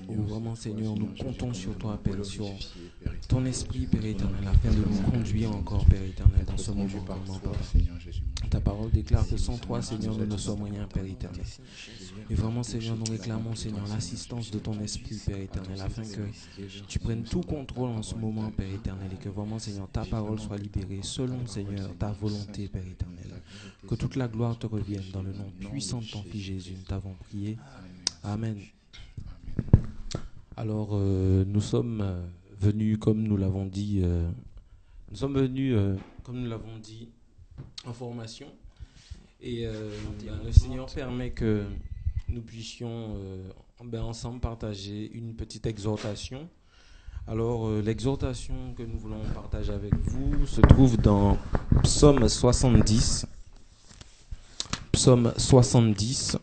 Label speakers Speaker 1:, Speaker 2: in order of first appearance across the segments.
Speaker 1: Oh, vraiment, Seigneur, nous comptons sur toi, Père, sur ton esprit, Père éternel, afin de nous conduire encore, Père éternel, dans ce moment, vraiment, Papa. Ta parole déclare que sans toi, Seigneur, nous ne sommes rien, Père éternel. Et vraiment, Seigneur, nous réclamons, Seigneur, l'assistance de ton esprit, Père éternel, afin que tu prennes tout contrôle en ce moment, Père éternel, et que vraiment, Seigneur, ta parole soit libérée selon, Seigneur, ta volonté, Père éternel. Que toute la gloire te revienne dans le nom puissant de ton Fils Jésus. Nous t'avons prié. Amen. Alors, nous sommes venus, comme nous l'avons dit, en formation. Et le Seigneur permet que nous puissions ensemble partager une petite exhortation. Alors, l'exhortation que nous voulons partager avec vous se trouve dans Psaume 70. Psaume 70,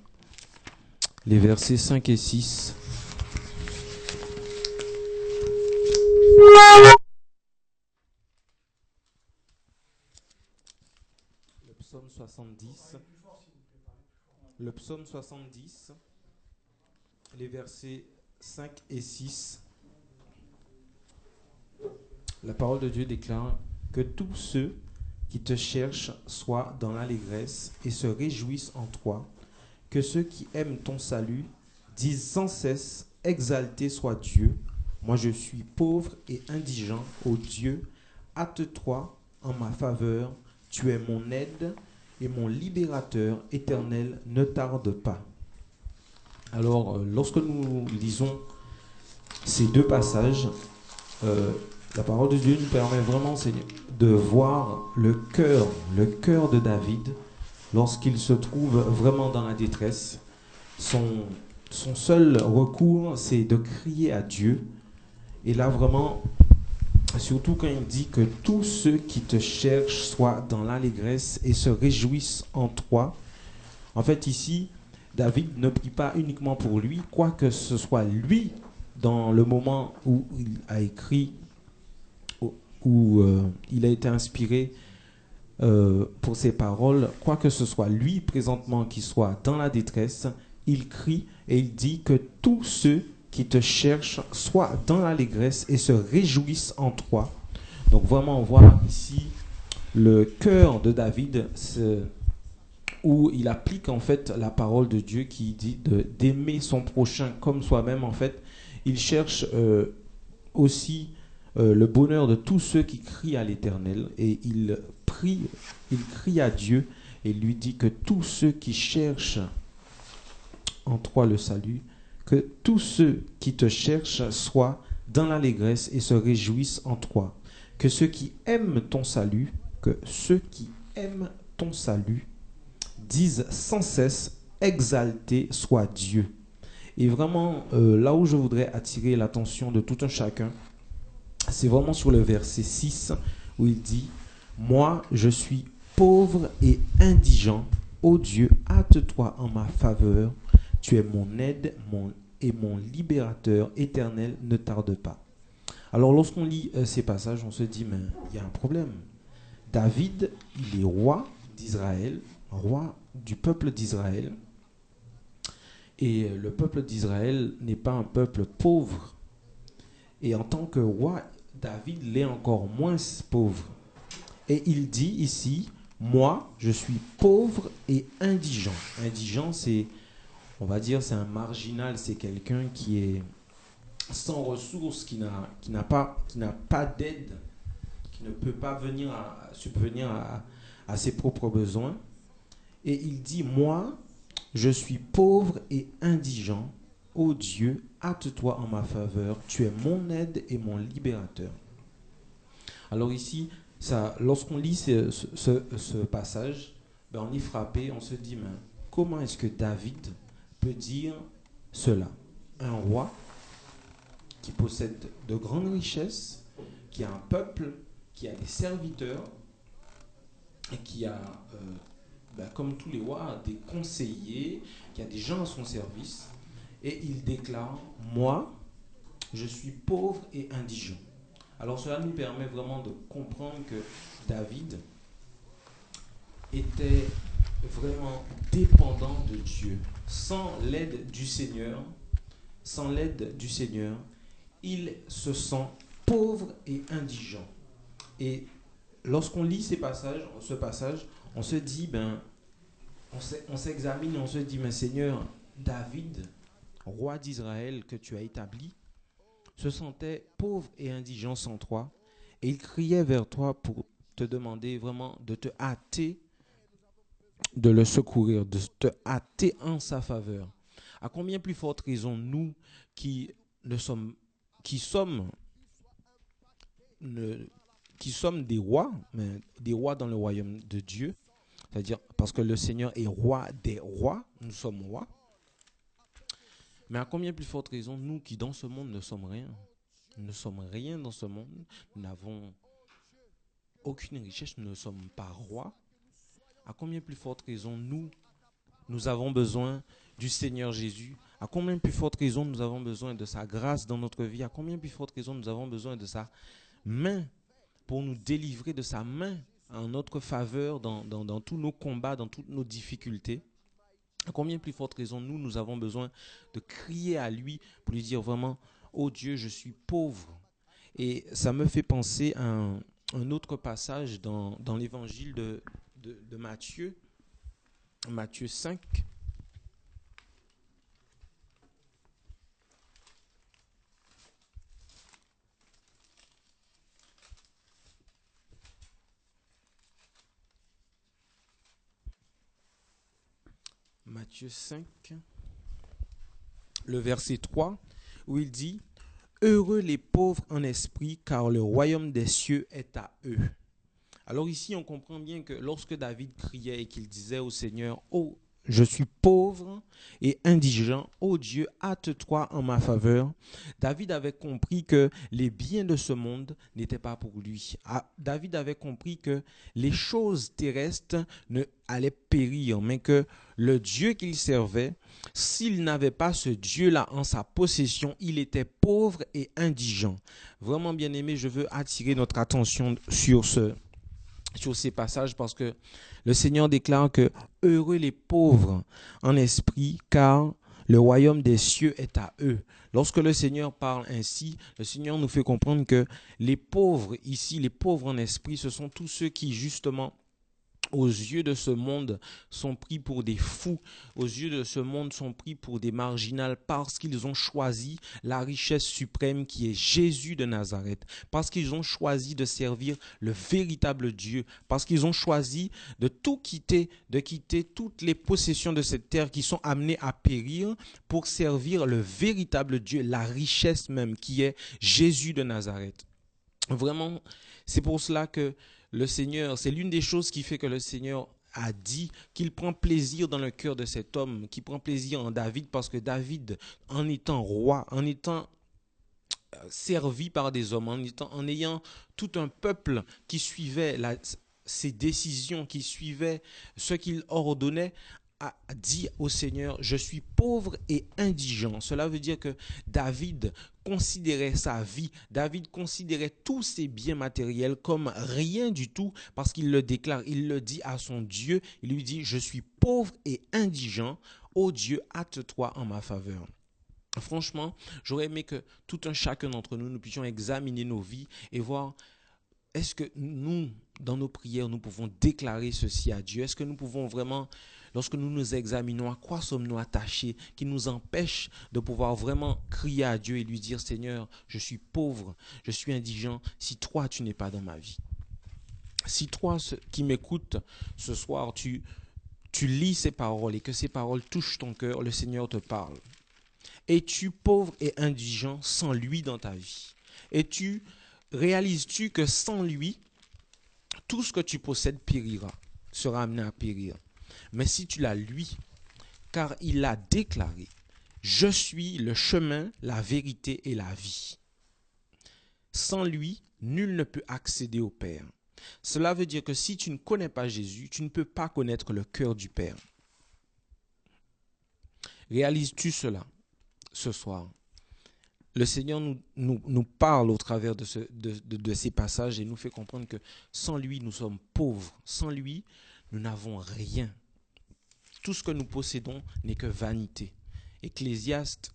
Speaker 1: les versets 5 et 6. Le psaume 70, les versets 5 et 6. La parole de Dieu déclare que tous ceux qui te cherchent soient dans l'allégresse et se réjouissent en toi, que ceux qui aiment ton salut disent sans cesse, exalté soit Dieu. Moi je suis pauvre et indigent, ô Dieu, hâte-toi en ma faveur, tu es mon aide et mon libérateur éternel, ne tarde pas. Alors, lorsque nous lisons ces deux passages, la parole de Dieu nous permet vraiment, Seigneur, de voir le cœur de David lorsqu'il se trouve vraiment dans la détresse. Son seul recours, c'est de crier à Dieu. Et là, vraiment, surtout quand il dit que tous ceux qui te cherchent soient dans l'allégresse et se réjouissent en toi. En fait, ici, David ne prie pas uniquement pour lui, quoique ce soit lui, dans le moment où il a écrit, où il a été inspiré pour ses paroles, quoique ce soit lui présentement qui soit dans la détresse, il crie et il dit que tous ceux qui te cherchent soient dans l'allégresse et se réjouissent en toi. Donc vraiment, on voit ici le cœur de David, où il applique en fait la parole de Dieu qui dit d'aimer son prochain comme soi-même. En fait, il cherche aussi le bonheur de tous ceux qui crient à l'Éternel, et il crie à Dieu et lui dit que tous ceux qui cherchent en toi le salut, que tous ceux qui te cherchent soient dans l'allégresse et se réjouissent en toi, que ceux qui aiment ton salut, disent sans cesse, exalté soit Dieu. Et vraiment, là où je voudrais attirer l'attention de tout un chacun, c'est vraiment sur le verset 6, où il dit, moi je suis pauvre et indigent, ô Dieu, hâte-toi en ma faveur, tu es mon aide et mon libérateur éternel, ne tarde pas. Alors lorsqu'on lit ces passages, on se dit, mais il y a un problème. David, il est roi d'Israël, roi du peuple d'Israël. Et le peuple d'Israël n'est pas un peuple pauvre. Et en tant que roi, David l'est encore moins pauvre. Et il dit ici, moi, je suis pauvre et indigent. Indigent, c'est, on va dire, c'est un marginal, c'est quelqu'un qui est sans ressources, qui n'a pas d'aide, qui ne peut pas subvenir à ses propres besoins. Et il dit, moi, je suis pauvre et indigent. Ô Dieu, hâte-toi en ma faveur. Tu es mon aide et mon libérateur. Alors ici, lorsqu'on lit ce passage, on est frappé, on se dit, mais comment est-ce que David peut dire cela? Un roi qui possède de grandes richesses, qui a un peuple, qui a des serviteurs, et qui a, comme tous les rois, des conseillers, qui a des gens à son service, et il déclare, moi, je suis pauvre et indigent. Alors cela nous permet vraiment de comprendre que David était vraiment dépendant de Dieu. Sans l'aide du Seigneur, sans l'aide du Seigneur, il se sent pauvre et indigent. Et lorsqu'on lit ce passage, on se dit, on s'examine et on se dit, mais Seigneur, David, roi d'Israël que tu as établi, se sentait pauvre et indigent sans toi, et il criait vers toi pour te demander vraiment de te hâter, de le secourir, de te hâter en sa faveur. À combien plus forte raison nous qui ne sommes, qui sommes, ne- qui sommes des rois, mais des rois dans le royaume de Dieu, c'est-à-dire parce que le Seigneur est roi des rois, nous sommes rois. Mais à combien plus forte raison nous qui dans ce monde ne sommes rien, nous ne sommes rien dans ce monde, nous n'avons aucune richesse, nous ne sommes pas rois. À combien plus forte raison nous avons besoin du Seigneur Jésus. À combien plus forte raison nous avons besoin de sa grâce dans notre vie. À combien plus forte raison nous avons besoin de sa main pour nous délivrer, de sa main en notre faveur dans tous nos combats, dans toutes nos difficultés. À combien plus forte raison nous avons besoin de crier à lui pour lui dire vraiment, oh Dieu, je suis pauvre. Et ça me fait penser à un autre passage dans l'évangile de Matthieu, Matthieu 5. Matthieu 5, le verset 3, où il dit « Heureux les pauvres en esprit, car le royaume des cieux est à eux. » Alors ici, on comprend bien que lorsque David criait et qu'il disait au Seigneur « Oh, je suis pauvre et indigent, ô Dieu, hâte-toi en ma faveur. » David avait compris que les biens de ce monde n'étaient pas pour lui. David avait compris que les choses terrestres ne allaient périr, mais que le Dieu qu'il servait, s'il n'avait pas ce Dieu-là en sa possession, il était pauvre et indigent. Vraiment bien aimé, je veux attirer notre attention sur ces passages parce que le Seigneur déclare que heureux les pauvres en esprit car le royaume des cieux est à eux. Lorsque le Seigneur parle ainsi, le Seigneur nous fait comprendre que les pauvres ici, les pauvres en esprit, ce sont tous ceux qui justement aux yeux de ce monde sont pris pour des fous, aux yeux de ce monde sont pris pour des marginales parce qu'ils ont choisi la richesse suprême qui est Jésus de Nazareth, parce qu'ils ont choisi de servir le véritable Dieu, parce qu'ils ont choisi de tout quitter, de quitter toutes les possessions de cette terre qui sont amenées à périr pour servir le véritable Dieu, la richesse même qui est Jésus de Nazareth. Vraiment, c'est pour cela que le Seigneur, c'est l'une des choses qui fait que le Seigneur a dit qu'il prend plaisir dans le cœur de cet homme, qu'il prend plaisir en David, parce que David, en étant roi, en étant servi par des hommes, en ayant tout un peuple qui suivait ses décisions, qui suivait ce qu'il ordonnait, a dit au Seigneur, je suis pauvre et indigent. Cela veut dire que David considérait sa vie, David considérait tous ses biens matériels comme rien du tout parce qu'il le déclare, il le dit à son Dieu, il lui dit, je suis pauvre et indigent, ô Dieu, hâte-toi en ma faveur. Franchement, j'aurais aimé que tout un chacun d'entre nous, nous puissions examiner nos vies et voir est-ce que nous, dans nos prières, nous pouvons déclarer ceci à Dieu? Est-ce que nous pouvons vraiment, lorsque nous nous examinons, à quoi sommes-nous attachés, qui nous empêche de pouvoir vraiment crier à Dieu et lui dire, Seigneur, je suis pauvre, je suis indigent, si toi, tu n'es pas dans ma vie. Si toi, qui m'écoutes ce soir, tu lis ces paroles et que ces paroles touchent ton cœur, le Seigneur te parle. Es-tu pauvre et indigent sans lui dans ta vie? Réalises-tu que sans lui, tout ce que tu possèdes périra, sera amené à périr? Mais si tu l'as lui, car il l'a déclaré, je suis le chemin, la vérité et la vie. Sans lui, nul ne peut accéder au Père. Cela veut dire que si tu ne connais pas Jésus, tu ne peux pas connaître le cœur du Père. Réalises-tu cela ce soir? Le Seigneur nous parle au travers de ces passages et nous fait comprendre que sans lui, nous sommes pauvres. Sans lui, nous n'avons rien. Tout ce que nous possédons n'est que vanité. Ecclésiaste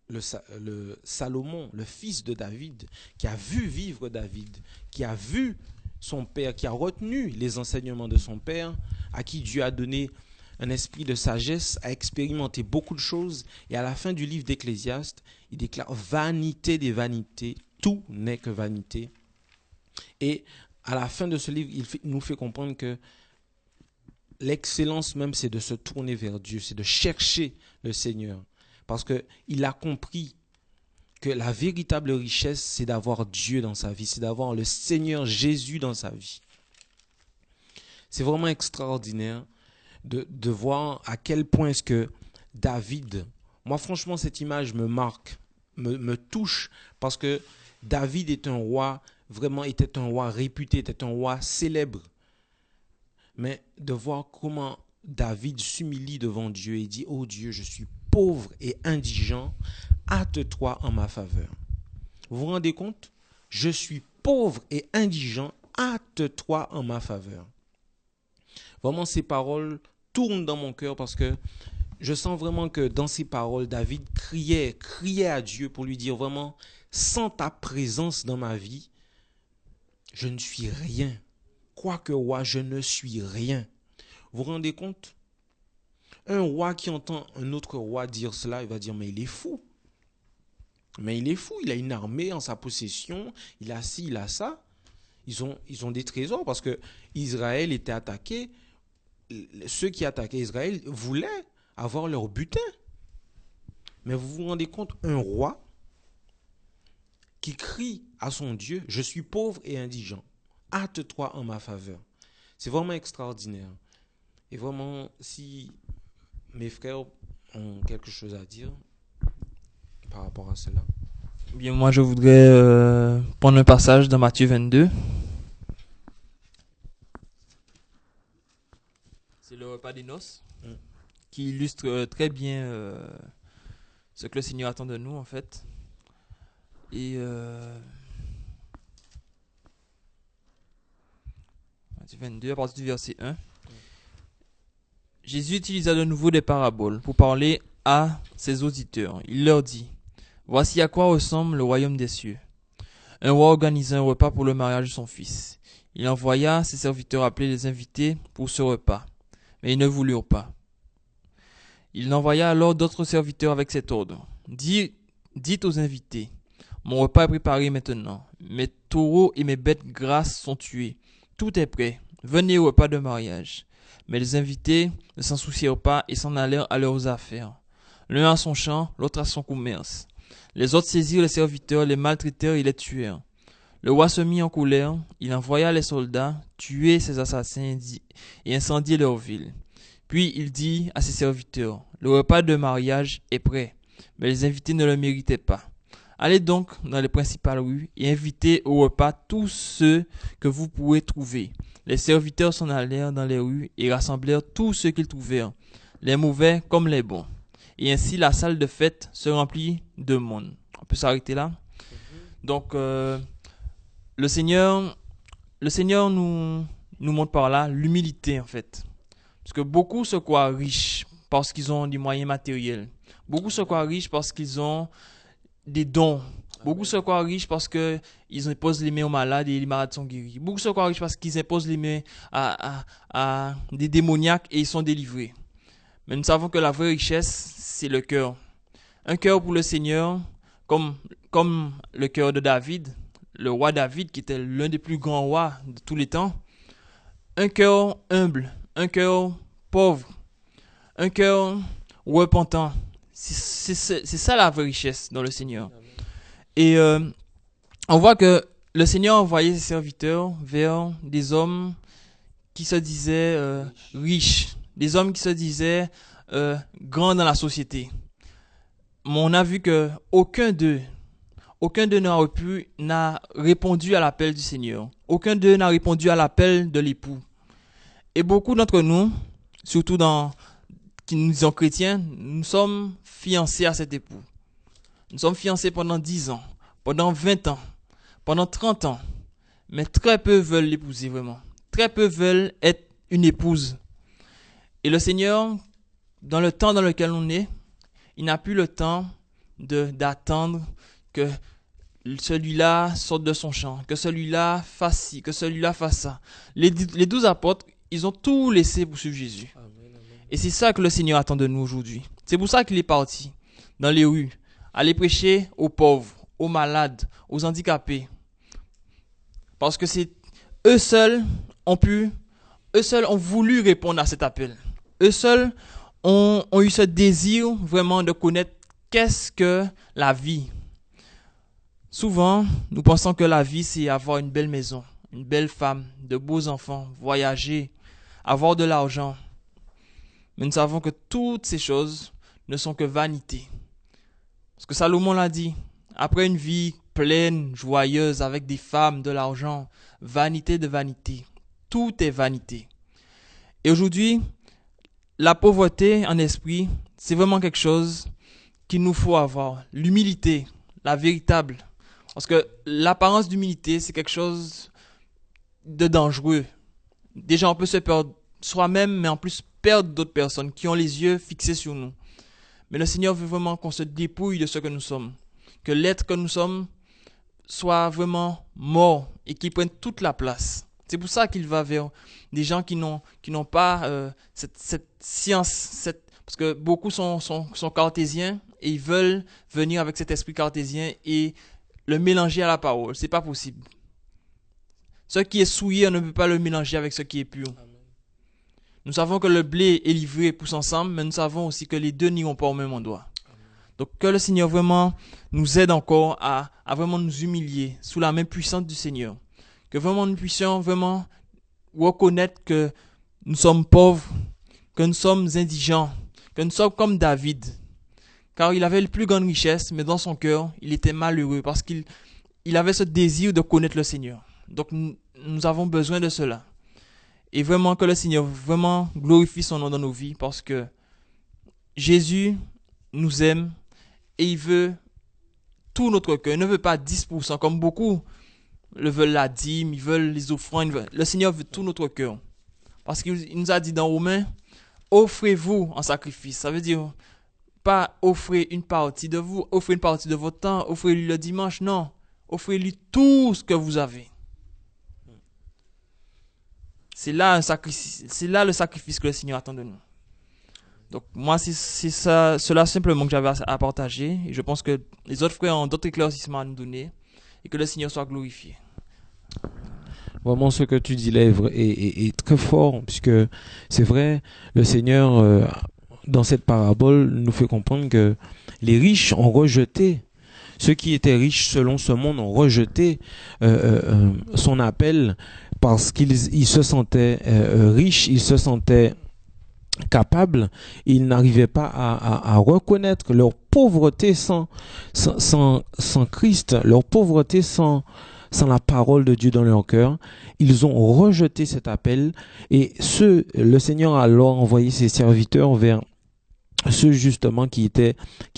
Speaker 1: le Salomon, le fils de David, qui a vu vivre David, qui a vu son père, qui a retenu les enseignements de son père, à qui Dieu a donné un esprit de sagesse, a expérimenté beaucoup de choses, et à la fin du livre d'Ecclésiaste, il déclare vanité des vanités, tout n'est que vanité. Et à la fin de ce livre, il nous fait comprendre que l'excellence même, c'est de se tourner vers Dieu, c'est de chercher le Seigneur. Parce qu'il a compris que la véritable richesse, c'est d'avoir Dieu dans sa vie, c'est d'avoir le Seigneur Jésus dans sa vie. C'est vraiment extraordinaire de voir à quel point est-ce que David, moi franchement cette image me marque, me touche, parce que David est un roi, vraiment était un roi réputé, était un roi célèbre. Mais de voir comment David s'humilie devant Dieu et dit « Oh Dieu, je suis pauvre et indigent, hâte-toi en ma faveur. » Vous vous rendez compte? Je suis pauvre et indigent, hâte-toi en ma faveur. Vraiment, ces paroles tournent dans mon cœur parce que je sens vraiment que dans ces paroles, David criait à Dieu pour lui dire vraiment, sans ta présence dans ma vie, je ne suis rien. Quoique roi, je ne suis rien. Vous vous rendez compte? Un roi qui entend un autre roi dire cela, il va dire, mais il est fou. Mais il est fou, il a une armée en sa possession, il a ci, il a ça. Ils ont des trésors parce que Israël était attaqué. Ceux qui attaquaient Israël voulaient avoir leur butin. Mais vous vous rendez compte, un roi qui crie à son Dieu, je suis pauvre et indigent, hâte-toi en ma faveur. C'est vraiment extraordinaire. Et vraiment, si mes frères ont quelque chose à dire par rapport à cela.
Speaker 2: Bien, moi, je voudrais prendre un passage dans Matthieu 22. C'est le repas des noces qui illustre très bien ce que le Seigneur attend de nous, en fait. Et Matthieu 22, à partir du verset 1. Jésus utilisa de nouveau des paraboles pour parler à ses auditeurs. Il leur dit, « Voici à quoi ressemble le royaume des cieux. Un roi organisa un repas pour le mariage de son fils. Il envoya ses serviteurs appeler les invités pour ce repas, mais ils ne voulurent pas. Il envoya alors d'autres serviteurs avec cet ordre. Dites aux invités, mon repas est préparé maintenant. Mes taureaux et mes bêtes grasses sont tués. Tout est prêt. Venez au repas de mariage. » Mais les invités ne s'en soucièrent pas et s'en allèrent à leurs affaires. L'un à son champ, l'autre à son commerce. Les autres saisirent les serviteurs, les maltraitèrent et les tuèrent. Le roi se mit en colère, il envoya les soldats tuer ces assassins et incendier leur ville. Puis il dit à ses serviteurs, le repas de mariage est prêt, mais les invités ne le méritaient pas. Allez donc dans les principales rues et invitez au repas tous ceux que vous pourrez trouver. Les serviteurs s'en allèrent dans les rues et rassemblèrent tous ceux qu'ils trouvèrent, les mauvais comme les bons. Et ainsi la salle de fête se remplit de monde. On peut s'arrêter là. Donc le Seigneur nous montre par là l'humilité en fait. Parce que beaucoup se croient riches parce qu'ils ont des moyens matériels. Beaucoup se croient riches parce qu'ils ont des dons. Beaucoup se croient riches parce qu'ils imposent les mains aux malades et les malades sont guéris. Beaucoup se croient riches parce qu'ils imposent les mains à des démoniaques et ils sont délivrés. Mais nous savons que la vraie richesse, c'est le cœur. Un cœur pour le Seigneur, comme le cœur de David, le roi David qui était l'un des plus grands rois de tous les temps. Un cœur humble, un cœur pauvre, un cœur repentant. C'est ça la vraie richesse dans le Seigneur. Et on voit que le Seigneur envoyait ses serviteurs vers des hommes qui se disaient riches, des hommes qui se disaient grands dans la société. Mais on a vu que aucun d'eux n'a répondu à l'appel du Seigneur. Aucun d'eux n'a répondu à l'appel de l'époux. Et beaucoup d'entre nous, surtout qui nous disons chrétiens, nous sommes fiancés à cet époux. Nous sommes fiancés pendant 10 ans, pendant 20 ans, pendant 30 ans. Mais très peu veulent l'épouser vraiment. Très peu veulent être une épouse. Et le Seigneur, dans le temps dans lequel on est, il n'a plus le temps d'attendre que celui-là sorte de son champ, que celui-là fasse ci, que celui-là fasse ça. Les 12 apôtres, ils ont tout laissé pour suivre Jésus. Et c'est ça que le Seigneur attend de nous aujourd'hui. C'est pour ça qu'il est parti dans les rues, aller prêcher aux pauvres, aux malades, aux handicapés. Parce que c'est eux seuls ont voulu répondre à cet appel. Eux seuls ont eu ce désir vraiment de connaître qu'est-ce que la vie. Souvent, nous pensons que la vie, c'est avoir une belle maison, une belle femme, de beaux enfants, voyager, avoir de l'argent. Mais nous savons que toutes ces choses ne sont que vanité. Parce que Salomon l'a dit, après une vie pleine, joyeuse, avec des femmes, de l'argent, vanité de vanité, tout est vanité. Et aujourd'hui, la pauvreté en esprit, c'est vraiment quelque chose qu'il nous faut avoir. L'humilité, la véritable. Parce que l'apparence d'humilité, c'est quelque chose de dangereux. Déjà, on peut se perdre soi-même, mais en plus perdre d'autres personnes qui ont les yeux fixés sur nous. Mais le Seigneur veut vraiment qu'on se dépouille de ce que nous sommes. Que l'être que nous sommes soit vraiment mort et qu'il prenne toute la place. C'est pour ça qu'il va vers des gens qui n'ont pas cette science, parce que beaucoup sont cartésiens et ils veulent venir avec cet esprit cartésien et le mélanger à la parole. C'est pas possible. Ce qui est souillé, on ne peut pas le mélanger avec ce qui est pur. Amen. Nous savons que le blé et l'ivraie poussent ensemble, mais nous savons aussi que les deux n'iront pas au même endroit. Amen. Donc que le Seigneur vraiment nous aide encore à vraiment nous humilier sous la main puissante du Seigneur. Que vraiment nous puissions vraiment reconnaître que nous sommes pauvres, que nous sommes indigents, que nous sommes comme David. Car il avait le plus grande richesse, mais dans son cœur, il était malheureux parce qu'il avait ce désir de connaître le Seigneur. Donc nous avons besoin de cela. Et vraiment que le Seigneur vraiment glorifie son nom dans nos vies parce que Jésus nous aime et il veut tout notre cœur. Il ne veut pas 10% comme beaucoup le veulent la dîme, ils veulent les offrandes. Le Seigneur veut tout notre cœur. Parce qu'il nous a dit dans Romains, offrez-vous en sacrifice. Ça veut dire pas offrir une partie de vous, offrez une partie de votre temps, offrez-lui le dimanche. Non, offrez-lui tout ce que vous avez. C'est là le sacrifice que le Seigneur attend de nous. Donc moi, c'est cela simplement que j'avais à partager. Et je pense que les autres frères ont d'autres éclaircissements à nous donner. Et que le Seigneur soit glorifié.
Speaker 1: Vraiment, ce que tu dis là est très fort, puisque c'est vrai, le Seigneur, dans cette parabole, nous fait comprendre que les riches ont rejeté, ceux qui étaient riches selon ce monde ont rejeté son appel parce qu'ils se sentaient riches, ils se sentaient capables, ils n'arrivaient pas à reconnaître leur pauvreté sans Christ, leur pauvreté sans la parole de Dieu dans leur cœur. Ils ont rejeté cet appel et le Seigneur a alors envoyé ses serviteurs vers ceux justement qui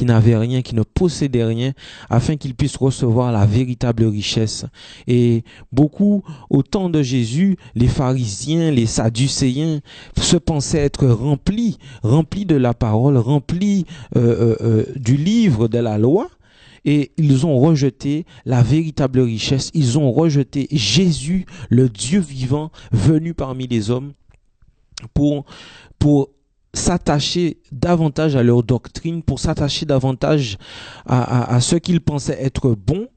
Speaker 1: n'avaient rien, qui ne possédaient rien, afin qu'ils puissent recevoir la véritable richesse. Et beaucoup, au temps de Jésus, les pharisiens, les sadducéens se pensaient être remplis de la parole, remplis du livre de la loi. Et ils ont rejeté la véritable richesse. Ils ont rejeté Jésus, le Dieu vivant, venu parmi les hommes pour s'attacher davantage à leur doctrine, pour s'attacher davantage à ce qu'ils pensaient être bon,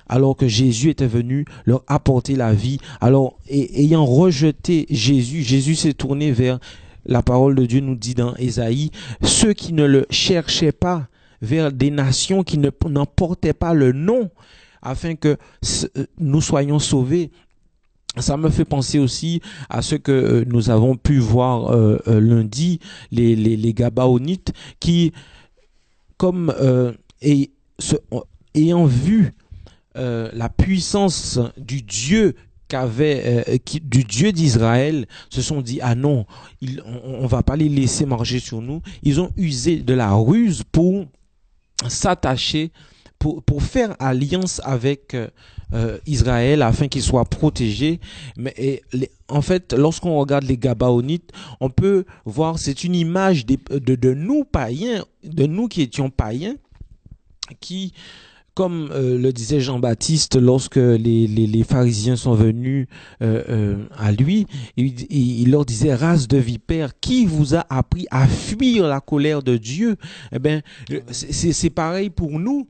Speaker 1: alors que Jésus était venu leur apporter la vie. Alors, ayant rejeté Jésus s'est tourné vers la parole de Dieu, nous dit dans Ésaïe, ceux qui ne le cherchaient pas, vers des nations qui n'en portaient pas le nom, afin que nous soyons sauvés. Ça me fait penser aussi à ce que nous avons pu voir lundi, les Gabaonites qui, comme ayant vu la puissance du Dieu du Dieu d'Israël, se sont dit ah non, on va pas les laisser marcher sur nous. Ils ont usé de la ruse pour s'attacher, pour faire alliance avec Israël afin qu'il soit protégé. Mais en fait, lorsqu'on regarde les Gabaonites, on peut voir, c'est une image de nous païens, de nous qui étions païens, qui, comme le disait Jean-Baptiste, lorsque les pharisiens sont venus à lui, il leur disait: race de vipères, qui vous a appris à fuir la colère de Dieu? Eh bien, c'est pareil pour nous.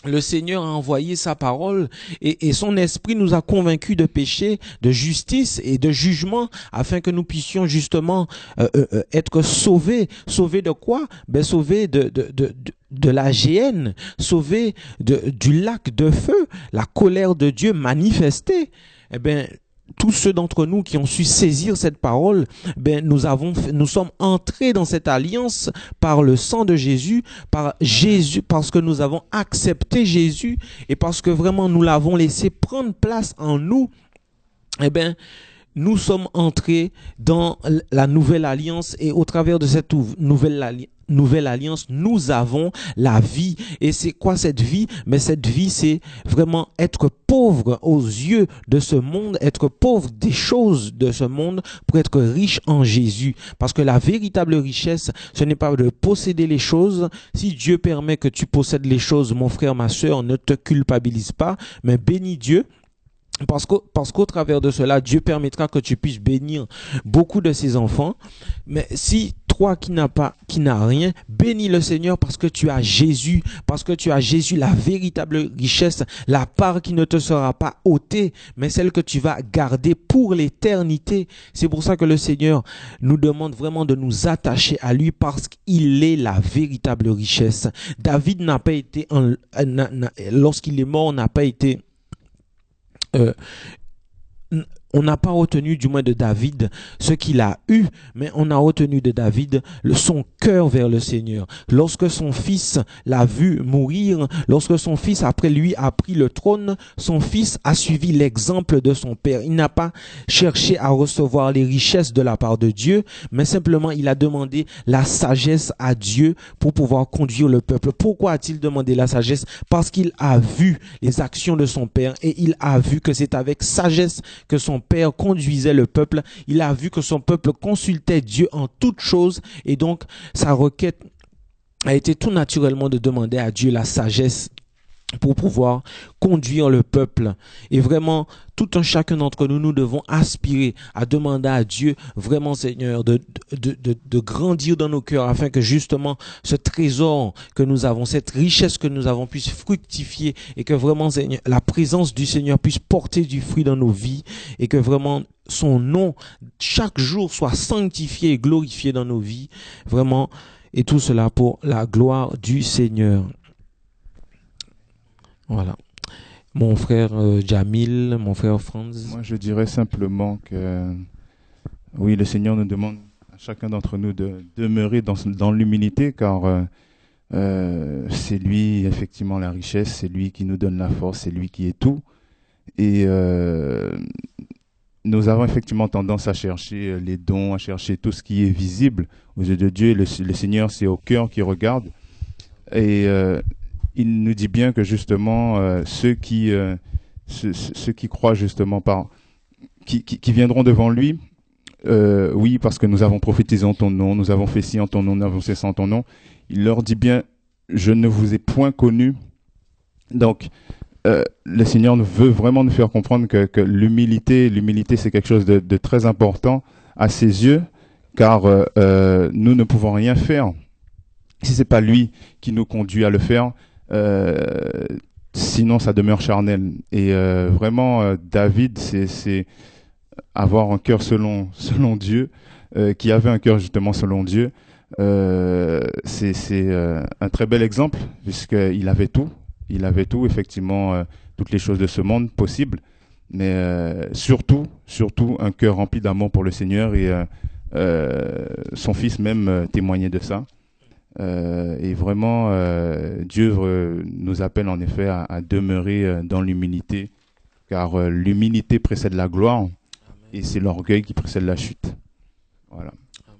Speaker 1: Le Seigneur a envoyé sa parole et son esprit nous a convaincus de péché, de justice et de jugement, afin que nous puissions justement être sauvés. Sauvés de quoi? Ben, sauvés de la géhenne, sauvés du lac de feu, la colère de Dieu manifestée. Eh bien, tous ceux d'entre nous qui ont su saisir cette parole, ben nous sommes entrés dans cette alliance par le sang de Jésus, parce que nous avons accepté Jésus et parce que vraiment nous l'avons laissé prendre place en nous. Eh ben, nous sommes entrés dans la nouvelle alliance et au travers de cette nouvelle alliance, nous avons la vie. Et c'est quoi cette vie? Mais cette vie, c'est vraiment être pauvre aux yeux de ce monde, être pauvre des choses de ce monde pour être riche en Jésus. Parce que la véritable richesse, ce n'est pas de posséder les choses. Si Dieu permet que tu possèdes les choses, mon frère, ma sœur, ne te culpabilise pas, mais bénis Dieu. Parce qu'au travers de cela, Dieu permettra que tu puisses bénir beaucoup de ses enfants. Mais si toi qui n'as rien, bénis le Seigneur parce que tu as Jésus, la véritable richesse, la part qui ne te sera pas ôtée, mais celle que tu vas garder pour l'éternité. C'est pour ça que le Seigneur nous demande vraiment de nous attacher à lui parce qu'il est la véritable richesse. David n'a pas été, lorsqu'il est mort, n'a pas été on n'a pas retenu du moins de David ce qu'il a eu, mais on a retenu de David son cœur vers le Seigneur. Lorsque son fils l'a vu mourir, lorsque son fils après lui a pris le trône, son fils a suivi l'exemple de son père. Il n'a pas cherché à recevoir les richesses de la part de Dieu, mais simplement il a demandé la sagesse à Dieu pour pouvoir conduire le peuple. Pourquoi a-t-il demandé la sagesse? Parce qu'il a vu les actions de son père et il a vu que c'est avec sagesse que son père conduisait le peuple. Il a vu que son peuple consultait Dieu en toutes choses et donc sa requête a été tout naturellement de demander à Dieu la sagesse pour pouvoir conduire le peuple. Et vraiment, tout un chacun d'entre nous, nous devons aspirer à demander à Dieu, vraiment Seigneur, de grandir dans nos cœurs afin que justement ce trésor que nous avons, cette richesse que nous avons puisse fructifier et que vraiment Seigneur, la présence du Seigneur puisse porter du fruit dans nos vies et que vraiment son nom chaque jour soit sanctifié et glorifié dans nos vies. Vraiment, et tout cela pour la gloire du Seigneur. Voilà. Mon frère Jamil, mon frère Franz.
Speaker 3: Moi, je dirais simplement que, oui, le Seigneur nous demande à chacun d'entre nous de demeurer dans l'humilité, car c'est lui, effectivement, la richesse, c'est lui qui nous donne la force, c'est lui qui est tout. Et nous avons effectivement tendance à chercher les dons, à chercher tout ce qui est visible aux yeux de Dieu. Le Seigneur, c'est au cœur qu'il regarde. Et il nous dit bien que justement ceux qui croient justement qui viendront devant lui, oui, parce que nous avons prophétisé en ton nom, nous avons fait ci en ton nom, nous avons fait ça en ton nom. Il leur dit bien: je ne vous ai point connu. Donc le Seigneur veut vraiment nous faire comprendre que l'humilité, c'est quelque chose de très important à ses yeux, car nous ne pouvons rien faire si c'est pas lui qui nous conduit à le faire. Sinon ça demeure charnel. Et vraiment David, c'est avoir un cœur selon Dieu, qui avait un cœur justement selon Dieu. C'est un très bel exemple, puisqu'il avait tout, effectivement, toutes les choses de ce monde possibles, mais surtout un cœur rempli d'amour pour le Seigneur, et son fils même témoignait de ça. Et vraiment, Dieu nous appelle en effet à demeurer dans l'humilité, car l'humilité précède la gloire. Amen. Et c'est l'orgueil qui précède la chute. Voilà.
Speaker 1: Amen.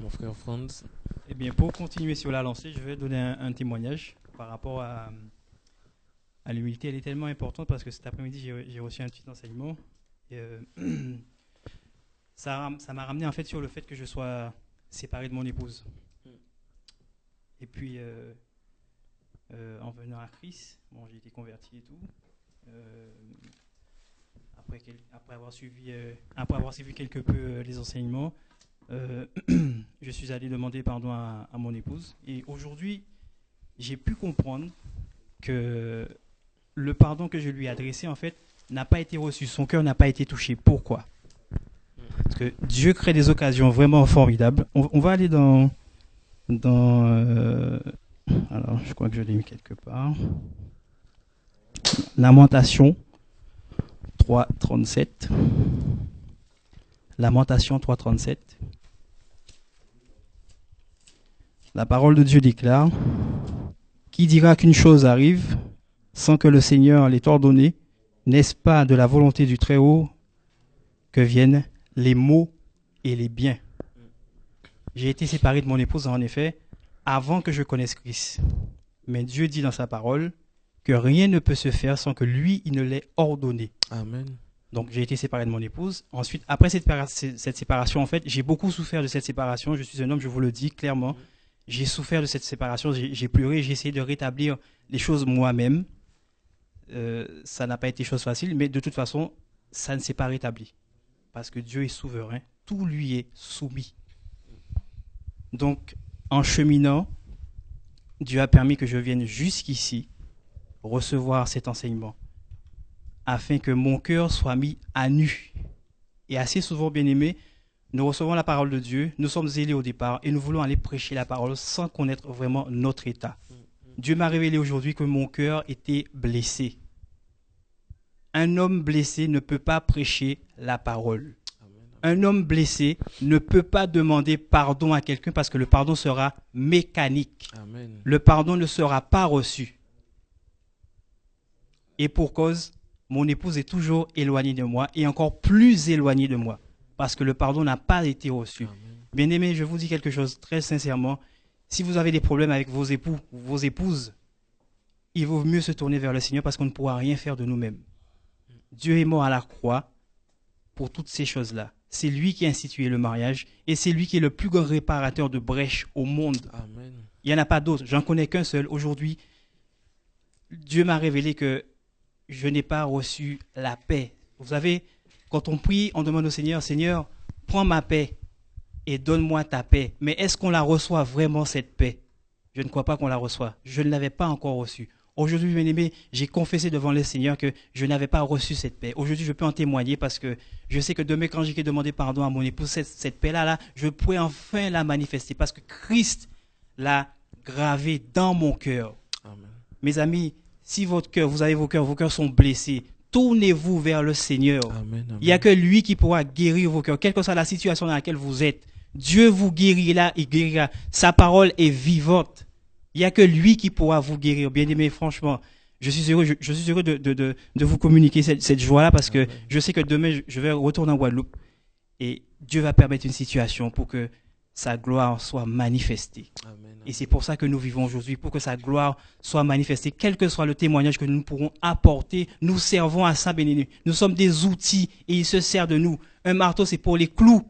Speaker 1: Mon frère Franz.
Speaker 4: Eh bien, pour continuer sur la lancée, je vais donner un témoignage par rapport à l'humilité. Elle est tellement importante parce que cet après-midi, j'ai reçu un petit enseignement. Et, ça m'a ramené en fait sur le fait que je sois séparé de mon épouse. Et puis, en venant à Christ, bon, j'ai été converti et tout. Après avoir suivi quelque peu les enseignements, je suis allé demander pardon à mon épouse. Et aujourd'hui, j'ai pu comprendre que le pardon que je lui ai adressé, en fait, n'a pas été reçu. Son cœur n'a pas été touché. Pourquoi ? Parce que Dieu crée des occasions vraiment formidables. On va aller dans alors, je crois que je l'ai mis quelque part. Lamentation 3.37. Lamentation 3.37. La parole de Dieu déclare: qui dira qu'une chose arrive sans que le Seigneur l'ait ordonné? N'est-ce pas de la volonté du Très-Haut que viennent les maux et les biens? J'ai été séparé de mon épouse, en effet, avant que je connaisse Christ. Mais Dieu dit dans sa parole que rien ne peut se faire sans que lui, il ne l'ait ordonné.
Speaker 1: Amen.
Speaker 4: Donc, j'ai été séparé de mon épouse. Ensuite, après cette séparation, en fait, j'ai beaucoup souffert de cette séparation. Je suis un homme, je vous le dis clairement. J'ai souffert de cette séparation. J'ai pleuré. J'ai essayé de rétablir les choses moi-même. Ça n'a pas été chose facile, mais de toute façon, ça ne s'est pas rétabli. Parce que Dieu est souverain. Tout lui est soumis. Donc, en cheminant, Dieu a permis que je vienne jusqu'ici recevoir cet enseignement, afin que mon cœur soit mis à nu. Et assez souvent, bien-aimés, nous recevons la parole de Dieu, nous sommes zélés au départ et nous voulons aller prêcher la parole sans connaître vraiment notre état. Dieu m'a révélé aujourd'hui que mon cœur était blessé. Un homme blessé ne peut pas prêcher la parole. Un homme blessé ne peut pas demander pardon à quelqu'un parce que le pardon sera mécanique.
Speaker 1: Amen.
Speaker 4: Le pardon ne sera pas reçu. Et pour cause, mon épouse est toujours éloignée de moi et encore plus éloignée de moi parce que le pardon n'a pas été reçu. Bien-aimés, je vous dis quelque chose très sincèrement. Si vous avez des problèmes avec vos époux ou vos épouses, il vaut mieux se tourner vers le Seigneur parce qu'on ne pourra rien faire de nous-mêmes. Dieu est mort à la croix pour toutes ces choses-là. C'est lui qui a institué le mariage et c'est lui qui est le plus grand réparateur de brèches au monde.
Speaker 1: Amen.
Speaker 4: Il n'y en a pas d'autre. J'en connais qu'un seul. Aujourd'hui, Dieu m'a révélé que je n'ai pas reçu la paix. Vous savez, quand on prie, on demande au Seigneur, Seigneur, prends ma paix et donne-moi ta paix. Mais est-ce qu'on la reçoit vraiment, cette paix? Je ne crois pas qu'on la reçoit. Je ne l'avais pas encore reçue. Aujourd'hui, bien aimé, j'ai confessé devant le Seigneur que je n'avais pas reçu cette paix. Aujourd'hui, je peux en témoigner parce que je sais que demain, quand j'ai demandé pardon à mon épouse, cette paix-là, je pourrais enfin la manifester parce que Christ l'a gravée dans mon cœur.
Speaker 1: Amen.
Speaker 4: Mes amis, si vous avez vos cœurs sont blessés, tournez-vous vers le Seigneur.
Speaker 1: Amen. Amen.
Speaker 4: Il n'y a que lui qui pourra guérir vos cœurs, quelle que soit la situation dans laquelle vous êtes. Dieu vous guérira et guérira. Sa parole est vivante. Il n'y a que lui qui pourra vous guérir. Bien-aimé, franchement, je suis heureux de vous communiquer cette joie-là parce que je sais que demain, je vais retourner en Guadeloupe et Dieu va permettre une situation pour que sa gloire soit manifestée.
Speaker 1: Amen.
Speaker 4: Et c'est pour ça que nous vivons aujourd'hui, pour que sa gloire soit manifestée, quel que soit le témoignage que nous pourrons apporter. Nous servons à ça, bien-aimé. Nous sommes des outils et il se sert de nous. Un marteau, c'est pour les clous.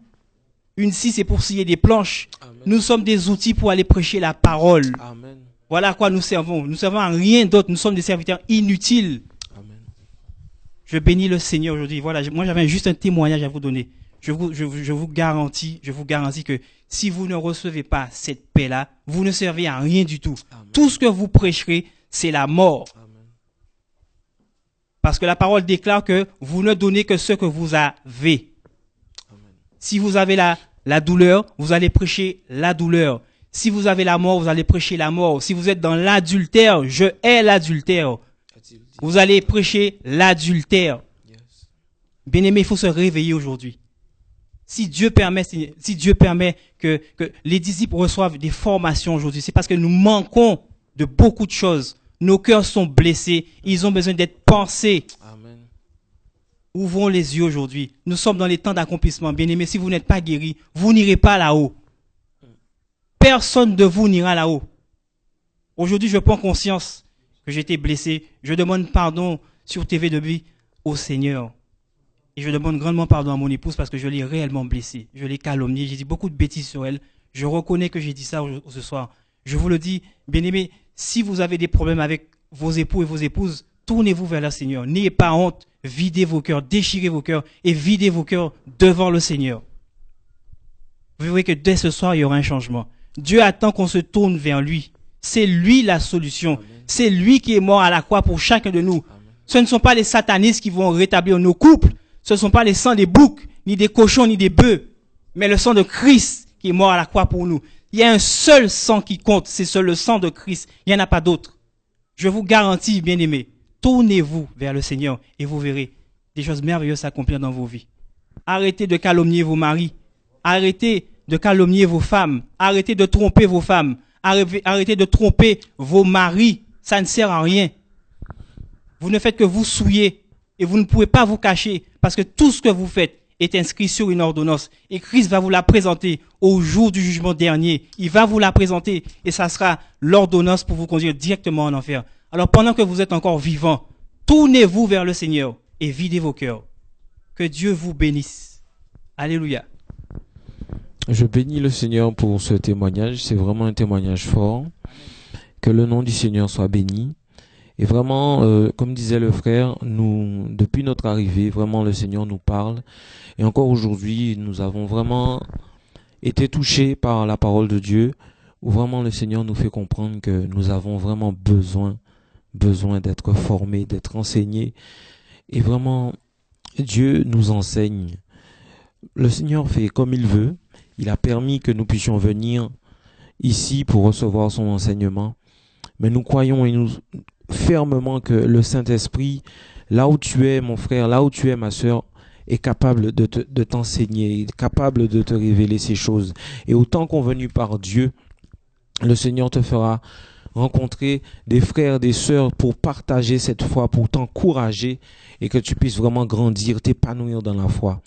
Speaker 4: Une scie, c'est pour scier des planches.
Speaker 1: Amen.
Speaker 4: Nous sommes des outils pour aller prêcher la parole.
Speaker 1: Amen.
Speaker 4: Voilà à quoi nous servons. Nous servons à rien d'autre. Nous sommes des serviteurs inutiles.
Speaker 1: Amen.
Speaker 4: Je bénis le Seigneur aujourd'hui. Voilà, moi j'avais juste un témoignage à vous donner. Je vous garantis que si vous ne recevez pas cette paix-là, vous ne servez à rien du tout.
Speaker 1: Amen.
Speaker 4: Tout ce que vous prêcherez, c'est la mort.
Speaker 1: Amen.
Speaker 4: Parce que la parole déclare que vous ne donnez que ce que vous avez.
Speaker 1: Amen.
Speaker 4: Si vous avez la douleur, vous allez prêcher la douleur. Si vous avez la mort, vous allez prêcher la mort. Si vous êtes dans l'adultère, je hais l'adultère.
Speaker 1: A-t-il dit?
Speaker 4: Vous allez prêcher l'adultère.
Speaker 1: Yes.
Speaker 4: Bien-aimé, il faut se réveiller aujourd'hui. Si Dieu permet que les disciples reçoivent des formations aujourd'hui, c'est parce que nous manquons de beaucoup de choses. Nos cœurs sont blessés. Ils ont besoin d'être pensés.
Speaker 1: Amen.
Speaker 4: Ouvrons les yeux aujourd'hui. Nous sommes dans les temps d'accomplissement. Bien-aimés, si vous n'êtes pas guéris, vous n'irez pas là-haut. Personne de vous n'ira là-haut. Aujourd'hui, je prends conscience que j'ai été blessé. Je demande pardon sur TV de vie au Seigneur. Et je demande grandement pardon à mon épouse parce que je l'ai réellement blessée. Je l'ai calomniée. J'ai dit beaucoup de bêtises sur elle. Je reconnais que j'ai dit ça ce soir. Je vous le dis, bien-aimés, si vous avez des problèmes avec vos époux et vos épouses, tournez-vous vers le Seigneur. N'ayez pas honte, videz vos cœurs, déchirez vos cœurs et videz vos cœurs devant le Seigneur. Vous verrez que dès ce soir, il y aura un changement. Dieu attend qu'on se tourne vers lui. C'est lui la solution. C'est lui qui est mort à la croix pour chacun de nous. Ce ne sont pas les satanistes qui vont rétablir nos couples. Ce ne sont pas les sangs des boucs, ni des cochons, ni des bœufs. Mais le sang de Christ qui est mort à la croix pour nous. Il y a un seul sang qui compte. C'est le sang de Christ. Il n'y en a pas d'autre. Je vous garantis, bien-aimés, tournez-vous vers le Seigneur et vous verrez des choses merveilleuses s'accomplir dans vos vies. Arrêtez de calomnier vos maris. Arrêtez de calomnier vos femmes. Arrêtez de tromper vos femmes. Arrêtez de tromper vos maris. Ça ne sert à rien. Vous ne faites que vous souiller et vous ne pouvez pas vous cacher parce que tout ce que vous faites est inscrit sur une ordonnance et Christ va vous la présenter au jour du jugement dernier. Il va vous la présenter et ça sera l'ordonnance pour vous conduire directement en enfer. Alors pendant que vous êtes encore vivant, tournez-vous vers le Seigneur et videz vos cœurs. Que Dieu vous bénisse. Alléluia.
Speaker 1: Je bénis le Seigneur pour ce témoignage. C'est vraiment un témoignage fort. Que le nom du Seigneur soit béni. Et vraiment, comme disait le frère, nous, depuis notre arrivée, vraiment le Seigneur nous parle. Et encore aujourd'hui, nous avons vraiment été touchés par la parole de Dieu, où vraiment le Seigneur nous fait comprendre que nous avons vraiment besoin d'être formés, d'être enseignés. Et vraiment, Dieu nous enseigne. Le Seigneur fait comme il veut. Il a permis que nous puissions venir ici pour recevoir son enseignement. Mais nous croyons et nous fermement que le Saint-Esprit, là où tu es, mon frère, là où tu es, ma sœur, est capable de t'enseigner, est capable de te révéler ces choses. Et au temps convenu par Dieu, le Seigneur te fera rencontrer des frères, des sœurs pour partager cette foi, pour t'encourager et que tu puisses vraiment grandir, t'épanouir dans la foi.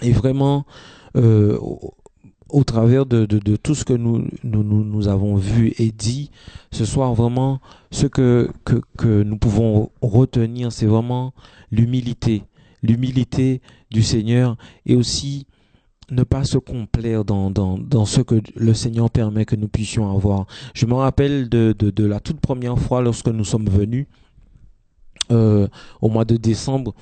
Speaker 1: Et vraiment, au travers de tout ce que nous avons vu et dit ce soir, vraiment, ce que nous pouvons retenir, c'est vraiment l'humilité du Seigneur et aussi ne pas se complaire dans ce que le Seigneur permet que nous puissions avoir. Je me rappelle de la toute première fois lorsque nous sommes venus au mois de décembre,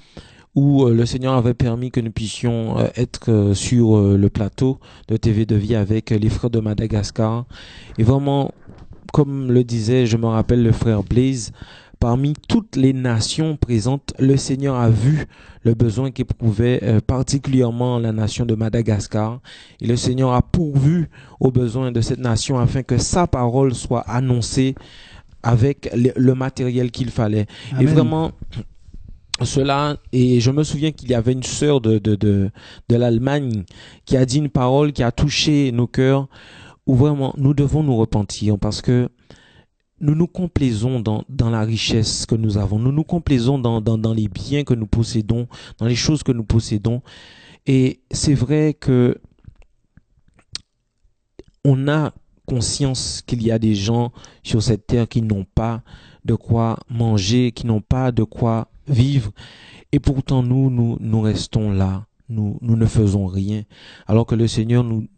Speaker 1: où le Seigneur avait permis que nous puissions être sur le plateau de TV de Vie avec les frères de Madagascar. Et vraiment, comme le disait, je me rappelle le frère Blaise, parmi toutes les nations présentes, le Seigneur a vu le besoin qu'éprouvait particulièrement la nation de Madagascar. Et le Seigneur a pourvu aux besoins de cette nation afin que sa parole soit annoncée avec le matériel qu'il fallait. Amen. Et vraiment, cela, et je me souviens qu'il y avait une sœur de l'Allemagne qui a dit une parole qui a touché nos cœurs, où vraiment nous devons nous repentir parce que nous nous complaisons dans la richesse que nous avons. Nous nous complaisons dans les biens que nous possédons, dans les choses que nous possédons. Et c'est vrai que on a conscience qu'il y a des gens sur cette terre qui n'ont pas de quoi manger, qui n'ont pas de quoi vivre. Et pourtant, nous restons là. Nous ne faisons rien. Alors que le Seigneur nous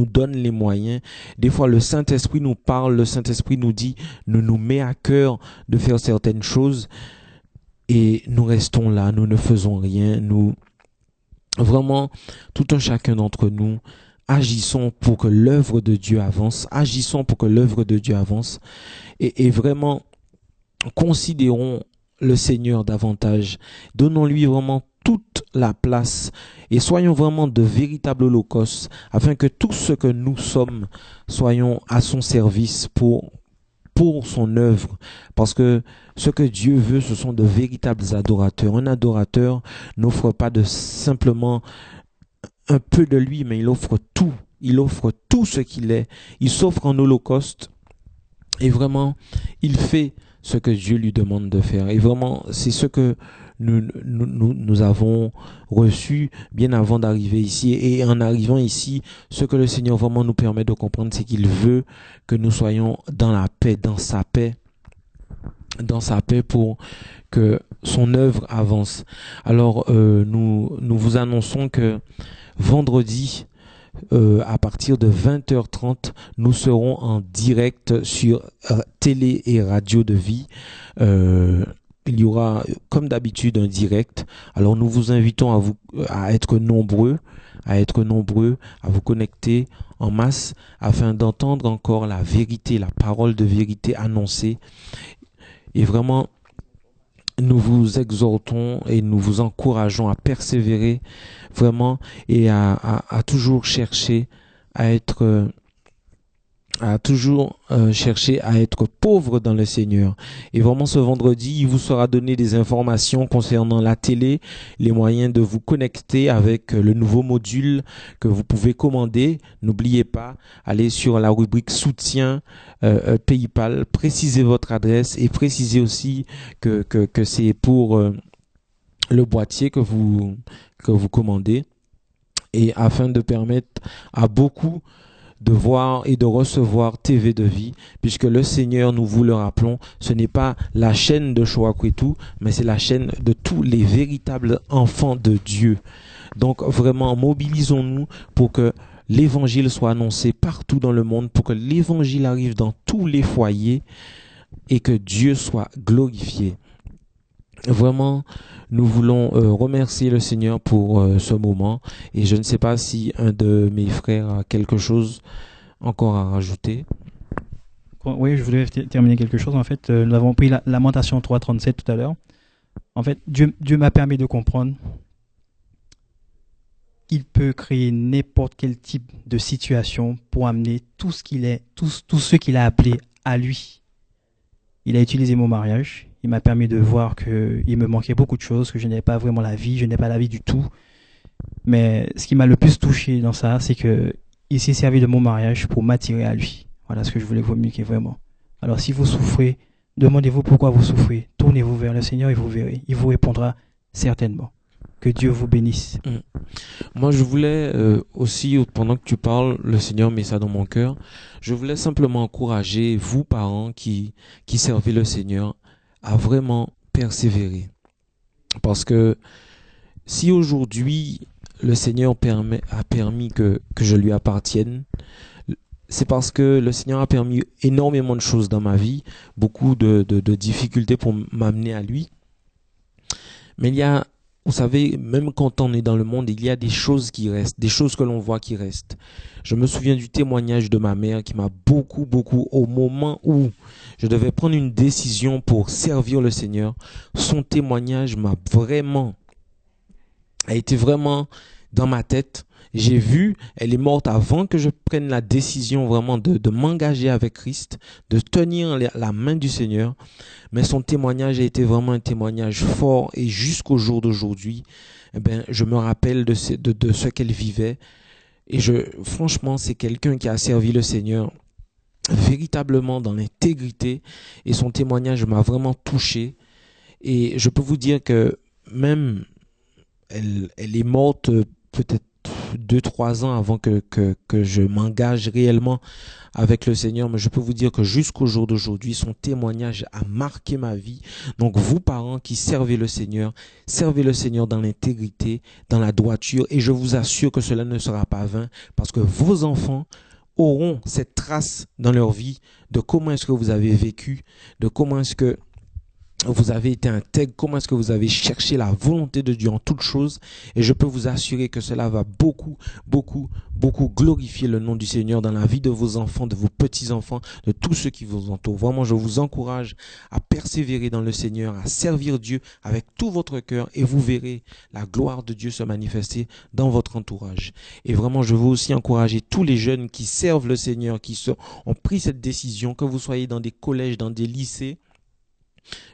Speaker 1: donne les moyens. Des fois, le Saint-Esprit nous parle, le Saint-Esprit nous dit, nous met à cœur de faire certaines choses et nous restons là, nous ne faisons rien. Nous, vraiment, tout un chacun d'entre nous, agissons pour que l'œuvre de Dieu avance, agissons pour que l'œuvre de Dieu avance et vraiment, considérons le Seigneur davantage. Donnons-lui vraiment toute la place et soyons vraiment de véritables holocaustes afin que tout ce que nous sommes soyons à son service pour son œuvre, parce que ce que Dieu veut, ce sont de véritables adorateurs. Un adorateur n'offre pas de simplement un peu de lui, mais il offre tout ce qu'il est. Il s'offre en holocauste et vraiment il fait ce que Dieu lui demande de faire. Et vraiment, c'est ce que nous avons reçu bien avant d'arriver ici. Et en arrivant ici, ce que le Seigneur vraiment nous permet de comprendre, c'est qu'il veut que nous soyons dans la paix, dans sa paix pour que son œuvre avance. Alors, nous vous annonçons que vendredi à partir de 20h30, nous serons en direct sur télé et radio de vie. Il y aura, comme d'habitude, un direct. Alors, nous vous invitons à être nombreux, à vous connecter en masse afin d'entendre encore la vérité, la parole de vérité annoncée. Et vraiment, nous vous exhortons et nous vous encourageons à persévérer vraiment et à toujours chercher à être chercher à être pauvre dans le Seigneur. Et vraiment ce vendredi, il vous sera donné des informations concernant la télé, les moyens de vous connecter avec le nouveau module que vous pouvez commander. N'oubliez pas, allez sur la rubrique soutien PayPal, précisez votre adresse et précisez aussi que c'est pour le boîtier que vous commandez, et afin de permettre à beaucoup de voir et de recevoir TV de vie, puisque le Seigneur, nous vous le rappelons, ce n'est pas la chaîne de Choakwetu, mais c'est la chaîne de tous les véritables enfants de Dieu. Donc vraiment, mobilisons-nous pour que l'évangile soit annoncé partout dans le monde, pour que l'évangile arrive dans tous les foyers et que Dieu soit glorifié. Vraiment, nous voulons remercier le Seigneur pour ce moment, et je ne sais pas si un de mes frères a quelque chose encore à rajouter.
Speaker 4: Oui, je voulais terminer quelque chose. En fait, nous avons pris la Lamentation 3.37 tout à l'heure. En fait, Dieu m'a permis de comprendre qu'il peut créer n'importe quel type de situation pour amener tout ce qu'il est, tout ce qu'il a appelé à lui. Il a utilisé mon mariage. Il m'a permis de voir qu'il me manquait beaucoup de choses, que je n'avais pas vraiment la vie, je n'ai pas la vie du tout. Mais ce qui m'a le plus touché dans ça, c'est qu'il s'est servi de mon mariage pour m'attirer à lui. Voilà ce que je voulais communiquer vraiment. Alors si vous souffrez, demandez-vous pourquoi vous souffrez. Tournez-vous vers le Seigneur et vous verrez. Il vous répondra certainement. Que Dieu vous bénisse.
Speaker 1: Moi, je voulais aussi, pendant que tu parles, le Seigneur met ça dans mon cœur, je voulais simplement encourager vous, parents qui servez le Seigneur, à vraiment persévérer. Parce que si aujourd'hui le Seigneur a permis que je lui appartienne, c'est parce que le Seigneur a permis énormément de choses dans ma vie, beaucoup de difficultés pour m'amener à lui. Mais il y a, vous savez, même quand on est dans le monde, il y a des choses qui restent, des choses que l'on voit qui restent. Je me souviens du témoignage de ma mère qui m'a beaucoup, au moment où je devais prendre une décision pour servir le Seigneur, son témoignage a été vraiment dans ma tête. J'ai vu, elle est morte avant que je prenne la décision vraiment de m'engager avec Christ, de tenir la main du Seigneur. Mais son témoignage a été vraiment un témoignage fort, et jusqu'au jour d'aujourd'hui, je me rappelle de ce qu'elle vivait. Et franchement, c'est quelqu'un qui a servi le Seigneur véritablement dans l'intégrité, et son témoignage m'a vraiment touché. Et je peux vous dire que même elle est morte peut-être 2-3 ans avant que je m'engage réellement avec le Seigneur, mais je peux vous dire que jusqu'au jour d'aujourd'hui, son témoignage a marqué ma vie. Donc vous, parents qui servez le Seigneur dans l'intégrité, dans la droiture, et je vous assure que cela ne sera pas vain, parce que vos enfants auront cette trace dans leur vie de comment est-ce que vous avez vécu, de comment est-ce que vous avez été intègre, comment est-ce que vous avez cherché la volonté de Dieu en toutes choses. Et je peux vous assurer que cela va beaucoup glorifier le nom du Seigneur dans la vie de vos enfants, de vos petits-enfants, de tous ceux qui vous entourent. Vraiment, je vous encourage à persévérer dans le Seigneur, à servir Dieu avec tout votre cœur, et vous verrez la gloire de Dieu se manifester dans votre entourage. Et vraiment, je veux aussi encourager tous les jeunes qui servent le Seigneur, ont pris cette décision, que vous soyez dans des collèges, dans des lycées.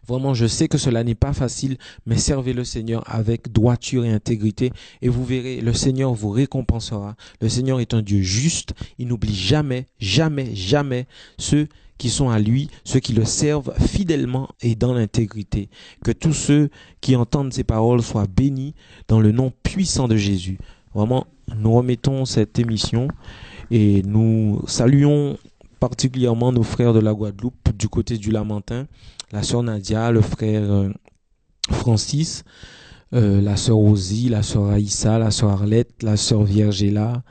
Speaker 1: Vraiment, je sais que cela n'est pas facile, mais servez le Seigneur avec droiture et intégrité, et vous verrez, le Seigneur vous récompensera. Le Seigneur est un Dieu juste. Il n'oublie jamais ceux qui sont à lui, ceux qui le servent fidèlement et dans l'intégrité. Que tous ceux qui entendent ces paroles soient bénis dans le nom puissant de Jésus. Vraiment, nous remettons cette émission et nous saluons particulièrement nos frères de la Guadeloupe du côté du Lamentin, la sœur Nadia, le frère Francis, la sœur Rosie, la sœur Aïssa, la sœur Arlette, la sœur Viergéla,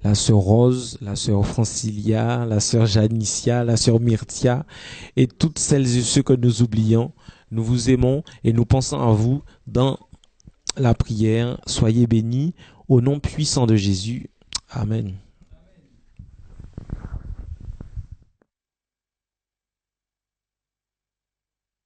Speaker 1: la sœur Rose, la sœur Francilia, la sœur Janicia, la sœur Myrtia et toutes celles et ceux que nous oublions. Nous vous aimons et nous pensons à vous dans la prière. Soyez bénis au nom puissant de Jésus. Amen.